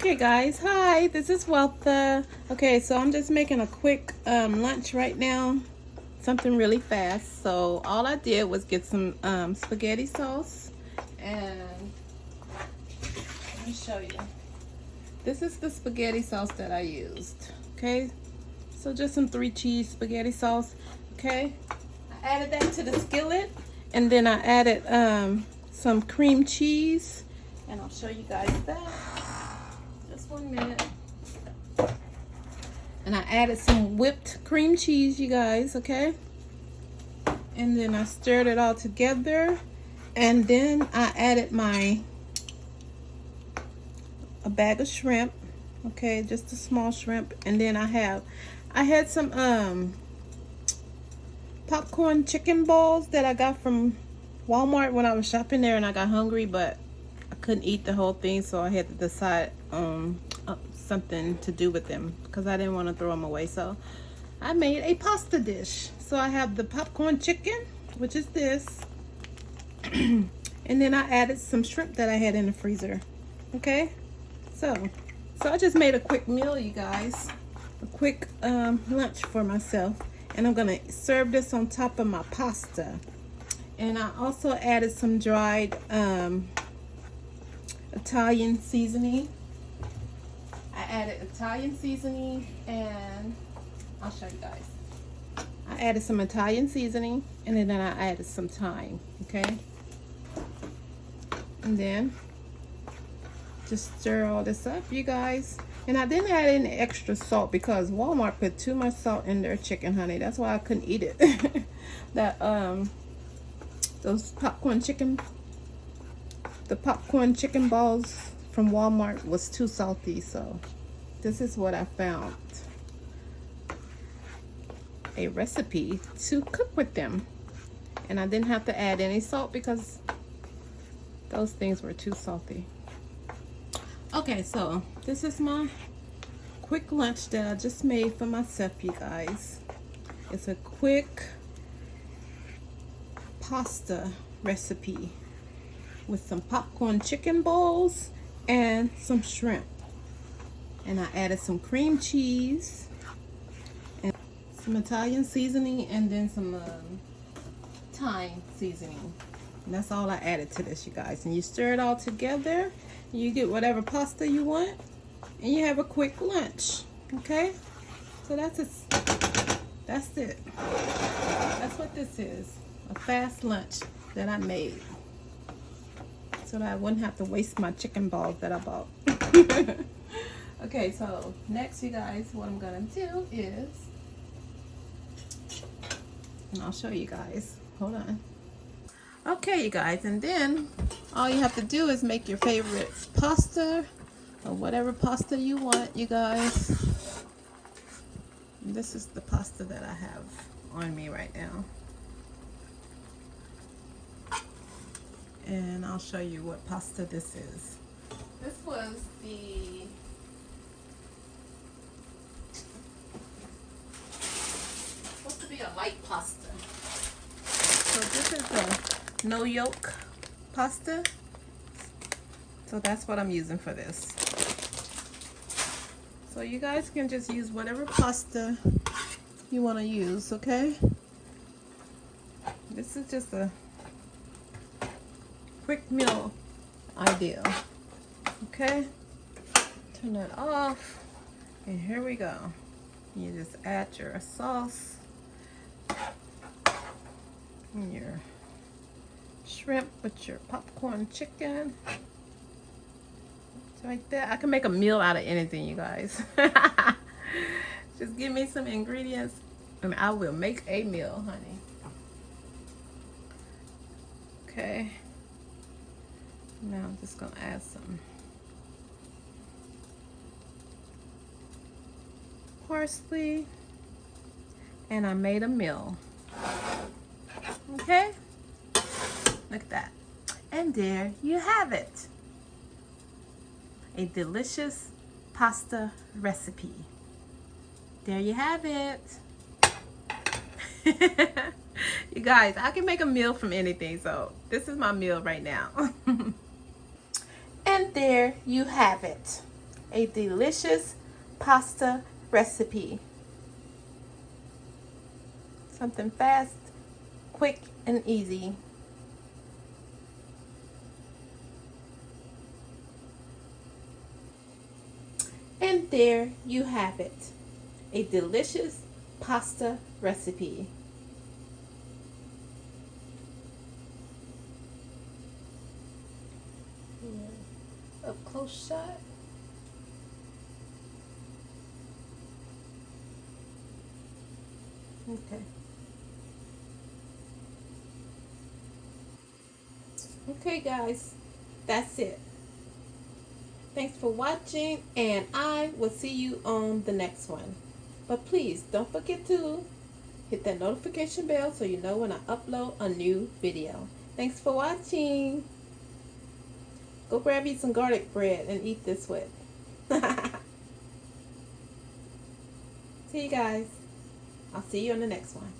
Okay guys, hi, this is Weltha. Okay, so I'm just making a quick lunch right now, something really fast. So all I did was get some spaghetti sauce, and let me show you. This is the spaghetti sauce that I used. Okay, so just some 3-cheese spaghetti sauce. Okay, I added that to the skillet, and then I added some cream cheese, and I'll show you guys that. Just 1 minute. And I added some whipped cream cheese, you guys, okay? And then I stirred it all together. And then I added a bag of shrimp, okay, just a small shrimp. And then I had some popcorn chicken balls that I got from Walmart when I was shopping there, and I got hungry, but I couldn't eat the whole thing, so I had to decide something to do with them because I didn't want to throw them away. So I made a pasta dish. So I have the popcorn chicken, which is this, and then I added some shrimp that I had in the freezer. Okay, so I just made a quick meal, you guys, a quick lunch for myself, and I'm gonna serve this on top of my pasta. And I also added some dried Italian seasoning. I added Italian seasoning, and I'll show you guys. I added some Italian seasoning, and then I added some thyme, okay? And then just stir all this up, you guys. And I didn't add any extra salt because Walmart put too much salt in their chicken, honey. That's why I couldn't eat it. Those popcorn chicken balls from Walmart was too salty, so this is what I found, a recipe to cook with them. And I didn't have to add any salt because those things were too salty. Okay, so this is my quick lunch that I just made for myself, you guys. It's a quick pasta recipe with some popcorn chicken balls and some shrimp. And I added some cream cheese and some Italian seasoning, and then some thyme seasoning. And that's all I added to this, you guys. And you stir it all together. You get whatever pasta you want, and you have a quick lunch. Okay? So that's it. That's what this is. A fast lunch that I made, so that I wouldn't have to waste my chicken balls that I bought. Okay, so next, you guys, what I'm gonna do is, and I'll show you guys, hold on. Okay, you guys, and then all you have to do is make your favorite pasta, or whatever pasta you want, you guys. And this is the pasta that I have on me right now. And I'll show you what pasta this is. This was supposed to be a light pasta. So this is the no yolk pasta. So that's what I'm using for this. So you guys can just use whatever pasta you want to use, okay? This is just a quick meal idea. Okay, turn that off, and here we go. You just add your sauce and your shrimp with your popcorn chicken. It's like that. I can make a meal out of anything, you guys. Just give me some ingredients and I will make a meal, honey. Okay. Now I'm just gonna add some parsley, and I made a meal. Okay, look at that, and there you have it, a delicious pasta recipe. There you have it. You guys, I can make a meal from anything, so this is my meal right now. And there you have it, a delicious pasta recipe. Something fast, quick, and easy. And there you have it, a delicious pasta recipe. Up close shot. Okay. Okay guys, that's it. Thanks for watching, and I will see you on the next one. But please don't forget to hit that notification bell so you know when I upload a new video. Thanks for watching. Go grab you some garlic bread and eat this with. See you guys. I'll see you on the next one.